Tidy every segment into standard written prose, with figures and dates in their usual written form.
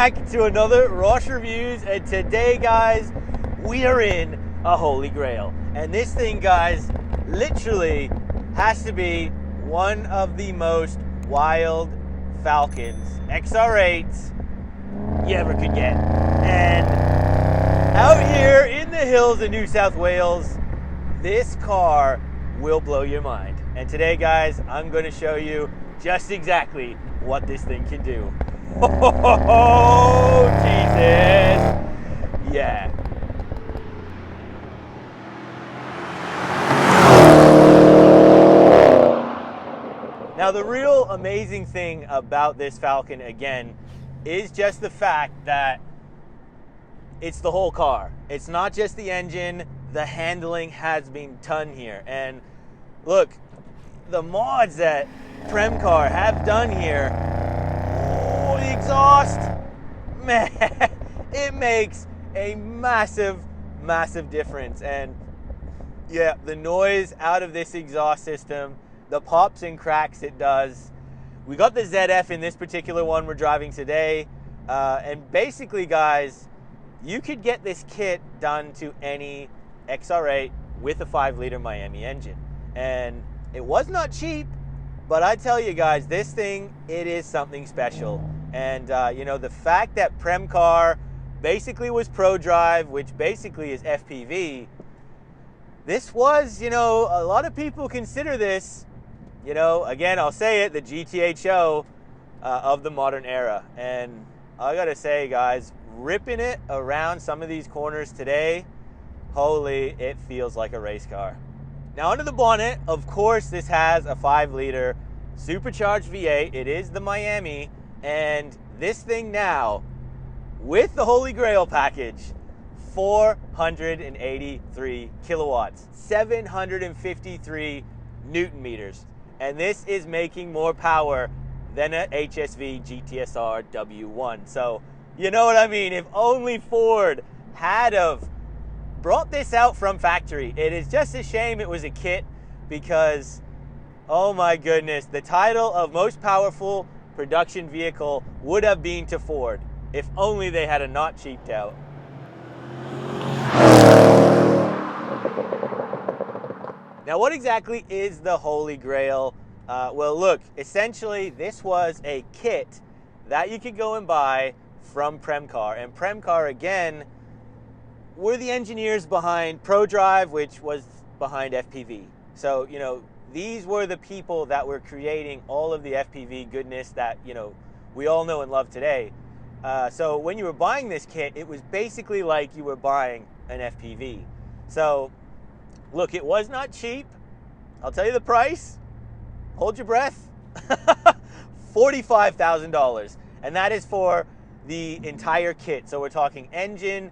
back to another Roche Reviews, and today, guys, we are in a Holy Grail. And this thing, guys, literally has to be one of the most wild Falcons, XR8s, you ever could get. And out here in the hills of New South Wales, this car will blow your mind. And today, guys, I'm going to show you just exactly what this thing can do. Oh, Jesus. Yeah. Now, the real amazing thing about this Falcon, again, is just the fact that it's the whole car. It's not just the engine. The handling has been done here. And look, the mods that Premcar have done here, oh, the exhaust, man, it makes a massive, massive difference. And yeah, the noise out of this exhaust system, the pops and cracks it does. We got the ZF in this particular one we're driving today. And basically, guys, you could get this kit done to any XR8 with a 5-liter Miami engine. And it was not cheap, but I tell you guys, this thing, it is something special. And, you know, the fact that Premcar basically was ProDrive, which basically is FPV, this was, you know, a lot of people consider this, you know, again, I'll say it, the GTHO of the modern era. And I gotta say, guys, ripping it around some of these corners today, holy, it feels like a race car. Now, under the bonnet, of course, this has a 5-liter supercharged V8. It is the Miami, and this thing now, with the Holy Grail package, 483 kilowatts, 753 Newton meters. And this is making more power than a HSV GTS-R W1. So, you know what I mean? If only Ford had of brought this out from factory. It is just a shame it was a kit because, oh my goodness, the title of most powerful production vehicle would have been to Ford if only they had a not cheaped out. Now, what exactly is the Holy Grail? Well, look, essentially, this was a kit that you could go and buy from Premcar. And Premcar, again, were the engineers behind ProDrive, which was behind FPV. So, you know, these were the people that were creating all of the FPV goodness that, you know, we all know and love today. So when you were buying this kit, it was basically like you were buying an FPV. So, look, it was not cheap. I'll tell you the price. Hold your breath. $45,000. And that is for the entire kit. So we're talking engine,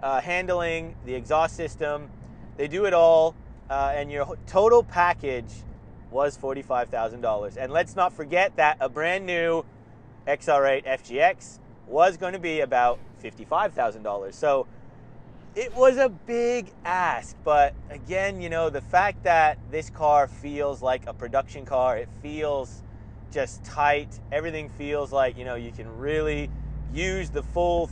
handling, the exhaust system. They do it all. And your total package was $45,000. And let's not forget that a brand new XR8 FGX was going to be about $55,000. So it was a big ask, but again, you know, the fact that this car feels like a production car, it feels just tight. Everything feels like, you know, you can really use the full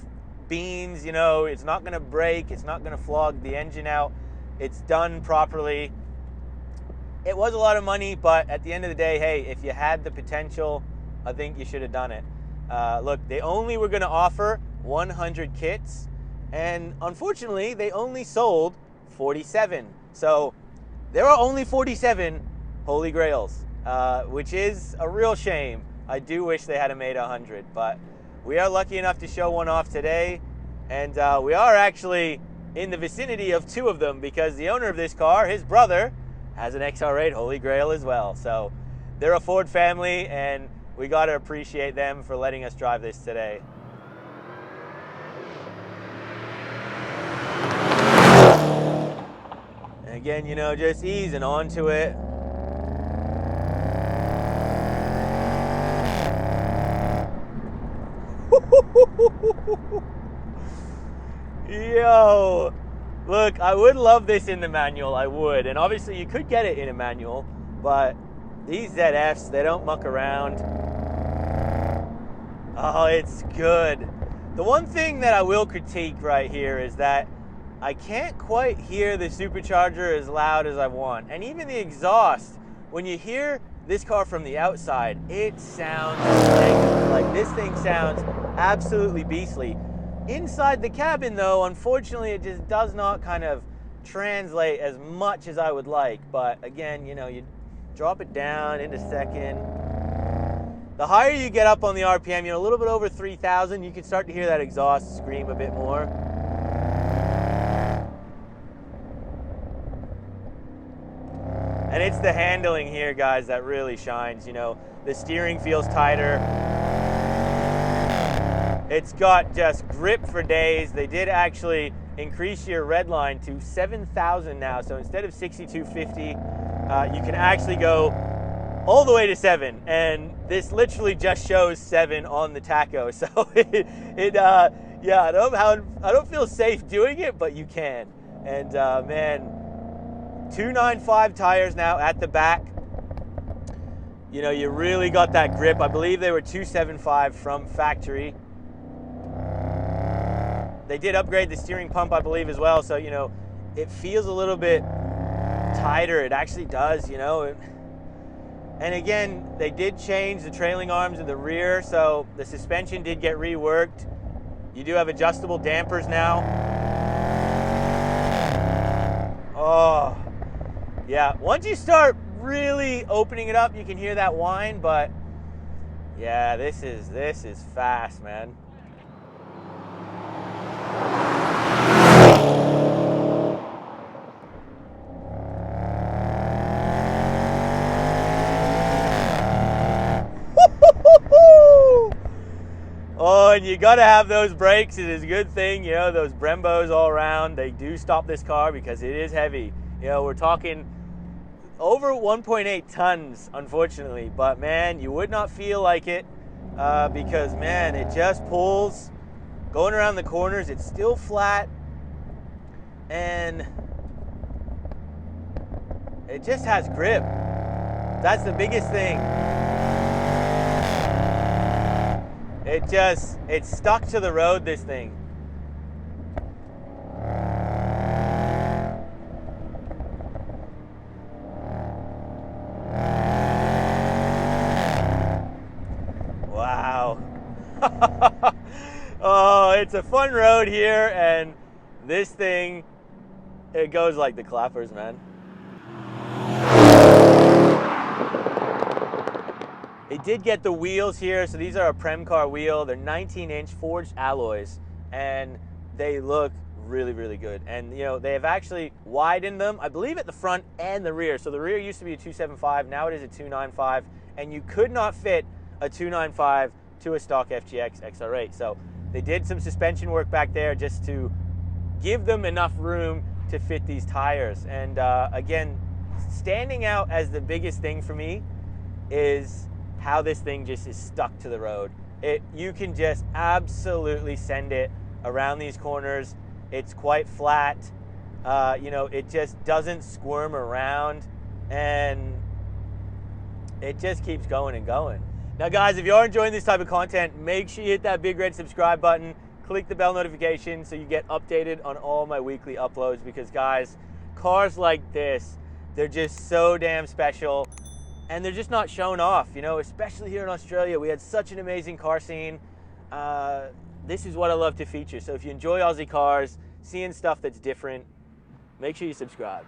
beans, you know, it's not going to break, it's not going to flog the engine out. It's done properly. It was a lot of money, but at the end of the day, hey, if you had the potential, I think you should have done it. Look, they only were going to offer 100 kits. And unfortunately, they only sold 47. So there are only 47 Holy Grails, which is a real shame. I do wish they had made 100, but we are lucky enough to show one off today. And we are actually in the vicinity of 2 of them because the owner of this car, his brother, has an XR8 Holy Grail as well. So they're a Ford family, and we got to appreciate them for letting us drive this today. Again, you know, just easing onto it. Yo, look, I would love this in the manual, I would. And obviously you could get it in a manual, but these ZFs, they don't muck around. Oh, it's good. The one thing that I will critique right here is that I can't quite hear the supercharger as loud as I want. And even the exhaust, when you hear this car from the outside, it sounds like this thing sounds absolutely beastly. Inside the cabin though, unfortunately, it just does not kind of translate as much as I would like. But again, you know, you drop it down into second. The higher you get up on the RPM, you know, a little bit over 3,000, you can start to hear that exhaust scream a bit more. And it's the handling here, guys, that really shines. You know, the steering feels tighter. It's got just grip for days. They did actually increase your red line to 7,000 now. So instead of 6,250, you can actually go all the way to 7. And this literally just shows 7 on the tacho. So yeah, I don't feel safe doing it, but you can. And man, 295 tires now at the back. You know, you really got that grip. I believe they were 275 from factory. They did upgrade the steering pump, I believe, as well. So, you know, it feels a little bit tighter. It actually does, you know. And again, they did change the trailing arms in the rear. So the suspension did get reworked. You do have adjustable dampers now. Oh, yeah. Once you start really opening it up, you can hear that whine. But yeah, this is fast, man. Oh, and you got to have those brakes. It is a good thing, you know, those Brembos all around. They do stop this car because it is heavy. You know, we're talking over 1.8 tons, unfortunately. But, man, you would not feel like it because, man, it just pulls. Going around the corners, it's still flat. And it just has grip. That's the biggest thing. It's stuck to the road, this thing. Wow. Oh, it's a fun road here, and this thing, it goes like the clappers, man. They did get the wheels here, so these are a Premcar wheel. They're 19-inch forged alloys, and they look really, really good. And you know, they have actually widened them, I believe, at the front and the rear. So the rear used to be a 275, now it is a 295, and you could not fit a 295 to a stock FGX XR8. So they did some suspension work back there just to give them enough room to fit these tires. And again, standing out as the biggest thing for me is how this thing just is stuck to the road. You can just absolutely send it around these corners. It's quite flat. You know, it just doesn't squirm around, and it just keeps going and going. Now guys, if you are enjoying this type of content, make sure you hit that big red subscribe button, click the bell notification so you get updated on all my weekly uploads, because guys, cars like this, they're just so damn special. And they're just not shown off, you know, especially here in Australia. We had such an amazing car scene. This is what I love to feature. So if you enjoy Aussie cars, seeing stuff that's different, make sure you subscribe.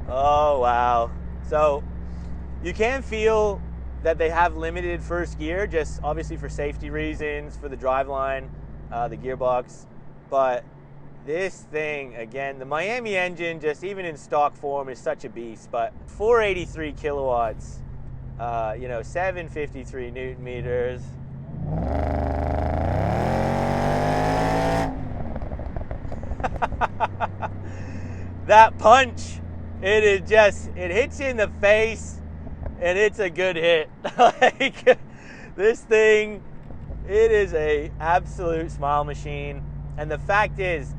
Oh, wow. So you can feel that they have limited first gear, just obviously for safety reasons, for the driveline, the gearbox. But this thing, again, the Miami engine, just even in stock form, is such a beast. But 483 kilowatts, you know, 753 Newton meters. That punch, it is just, it hits you in the face. And it's a good hit. Like, this thing, it is a absolute smile machine. And the fact is,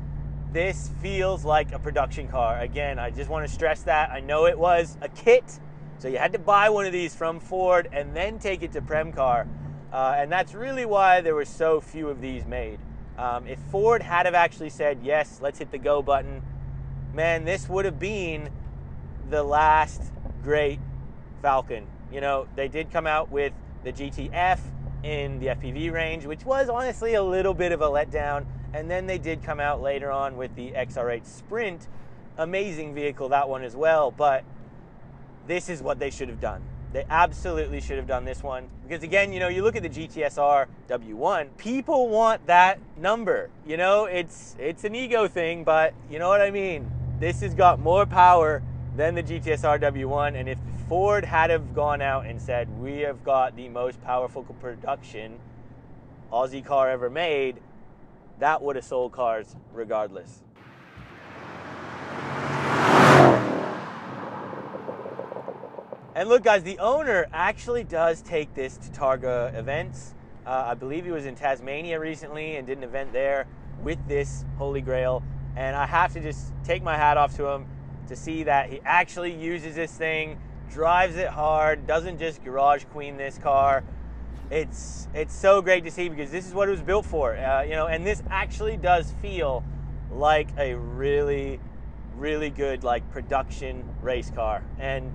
this feels like a production car. Again, I just want to stress that. I know it was a kit, so you had to buy one of these from Ford and then take it to Premcar. And that's really why there were so few of these made. If Ford had have actually said, yes, let's hit the go button, man, this would have been the last great Falcon. You know, they did come out with the GTF in the FPV range, which was honestly a little bit of a letdown. And then they did come out later on with the XR8 Sprint. Amazing vehicle, that one as well. But this is what they should have done. They absolutely should have done this one. Because again, you know, you look at the GTS-R W1, people want that number. You know, it's an ego thing, but you know what I mean? This has got more power than the GTS-R W1, and if Ford had have gone out and said, we have got the most powerful production Aussie car ever made, that would have sold cars regardless. And look guys, the owner actually does take this to Targa events. I believe he was in Tasmania recently and did an event there with this Holy Grail. And I have to just take my hat off to him to see that he actually uses this thing, drives it hard, doesn't just garage queen this car. It's so great to see because this is what it was built for. You know, and this actually does feel like a really, really good like production race car. And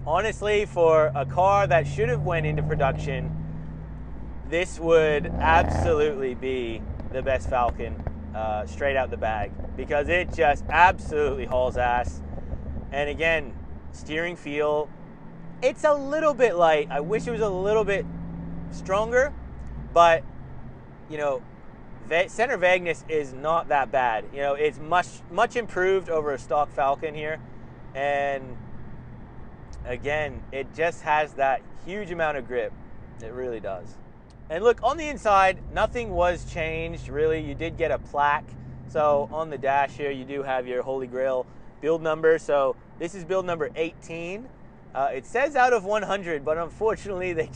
honestly, for a car that should have went into production, this would absolutely be the best Falcon straight out the bag because it just absolutely hauls ass. And again, steering feel, it's a little bit light. I wish it was a little bit stronger, but you know, center vagueness is not that bad. You know, it's much improved over a stock Falcon here. And again, it just has that huge amount of grip. It really does. And look, on the inside, nothing was changed, really. You did get a plaque. So on the dash here, you do have your Holy Grail build number. So this is build number 18. It says out of 100, but unfortunately, they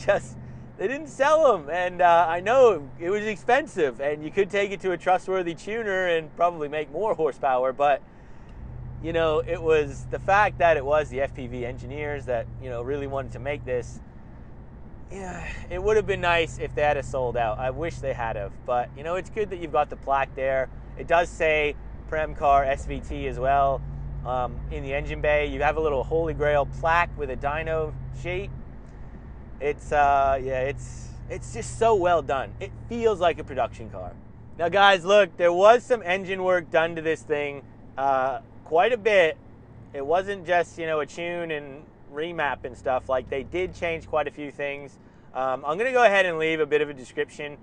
didn't sell them. And I know it was expensive, and you could take it to a trustworthy tuner and probably make more horsepower, but you know, it was the fact that it was the FPV engineers that, you know, really wanted to make this. Yeah, it would have been nice if they had have sold out. I wish they had have, but you know, it's good that you've got the plaque there. It does say Premcar SVT as well in the engine bay. You have a little Holy Grail plaque with a dyno shape. It's yeah, it's just so well done. It feels like a production car. Now guys, look, there was some engine work done to this thing. Quite a bit. It wasn't just, you know, a tune and remap and stuff. Like, they did change quite a few things. I'm gonna go ahead and leave a bit of a description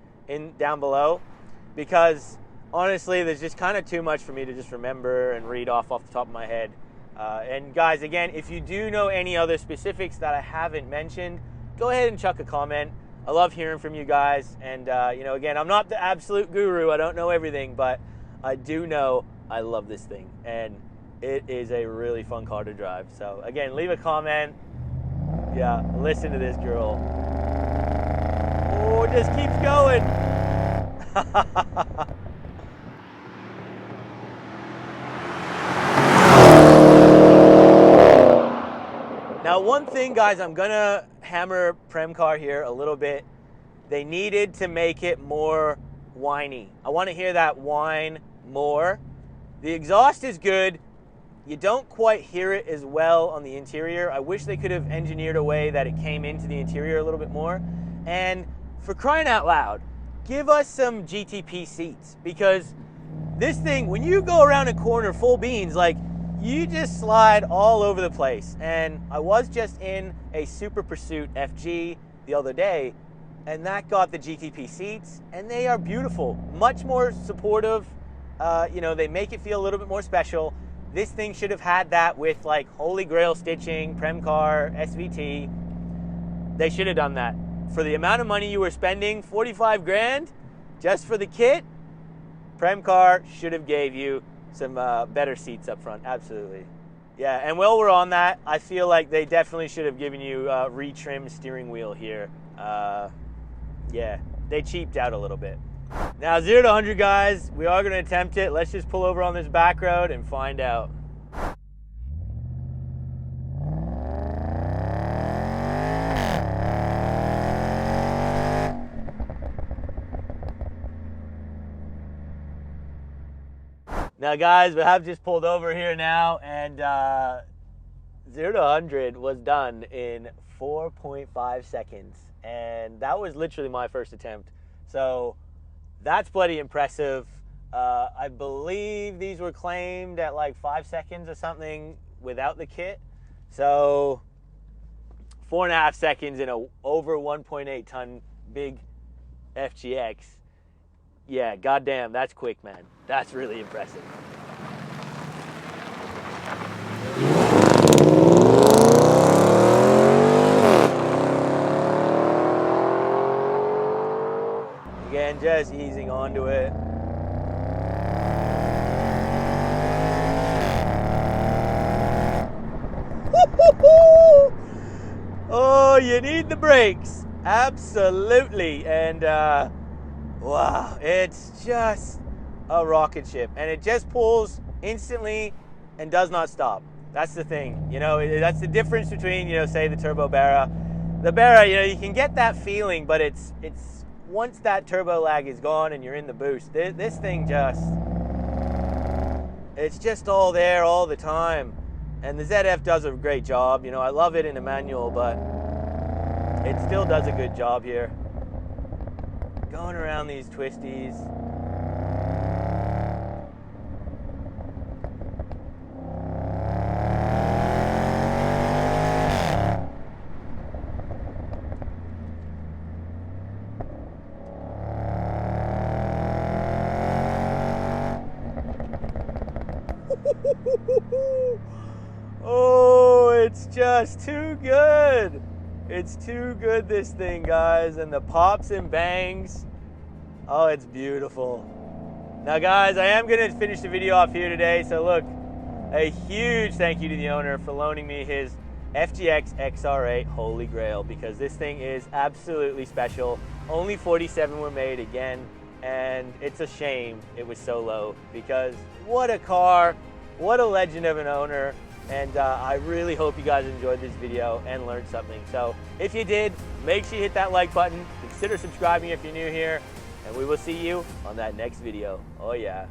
down below because honestly there's just kind of too much for me to just remember and read off the top of my head. And guys, again, if you do know any other specifics that I haven't mentioned, go ahead and chuck a comment. I love hearing from you guys. And you know, again, I'm not the absolute guru. I don't know everything, but I do know I love this thing, and it is a really fun car to drive. So again, leave a comment. Yeah, listen to this girl. Oh, it just keeps going. Now, one thing, guys, I'm gonna hammer Premcar here a little bit. They needed to make it more whiny. I want to hear that whine more. The exhaust is good. You don't quite hear it as well on the interior. I wish they could have engineered a way that it came into the interior a little bit more. And for crying out loud, give us some GTP seats, because this thing, when you go around a corner full beans, like, you just slide all over the place. And I was just in a Super Pursuit FG the other day, and that got the GTP seats, and they are beautiful, much more supportive. You know, they make it feel a little bit more special. This thing should have had that with like Holy Grail stitching, Premcar, SVT. They should have done that. For the amount of money you were spending, 45 grand, just for the kit, Premcar should have gave you some better seats up front, absolutely. Yeah, and while we're on that, I feel like they definitely should have given you retrimmed steering wheel here. Yeah, they cheaped out a little bit. Now 0 to 100, guys, we are gonna attempt it. Let's just pull over on this back road and find out. Now guys, we have just pulled over here now, and 0 to 100 was done in 4.5 seconds. And that was literally my first attempt. So that's bloody impressive. I believe these were claimed at like 5 seconds or something without the kit. So 4.5 seconds in a over 1.8 ton big FGX. Yeah, goddamn, that's quick, man. That's really impressive. Again, just easing onto it. Oh, you need the brakes. Absolutely. And wow, it's just a rocket ship. And it just pulls instantly and does not stop. That's the thing. You know, that's the difference between, you know, say the Turbo Barra. The Barra, you know, you can get that feeling, but it's once that turbo lag is gone and you're in the boost, this thing it's just all there all the time. And the ZF does a great job. You know, I love it in a manual, but it still does a good job here. Going around these twisties. Oh, it's just too good. It's too good, this thing, guys. And the pops and bangs. Oh, it's beautiful. Now, guys, I am going to finish the video off here today. So, look, a huge thank you to the owner for loaning me his FGX XR8 Holy Grail, because this thing is absolutely special. Only 47 were made again. And it's a shame it was so low, because what a car, what a legend of an owner. And I really hope you guys enjoyed this video and learned something. So if you did, make sure you hit that like button, consider subscribing if you're new here, and we will see you on that next video. Oh yeah.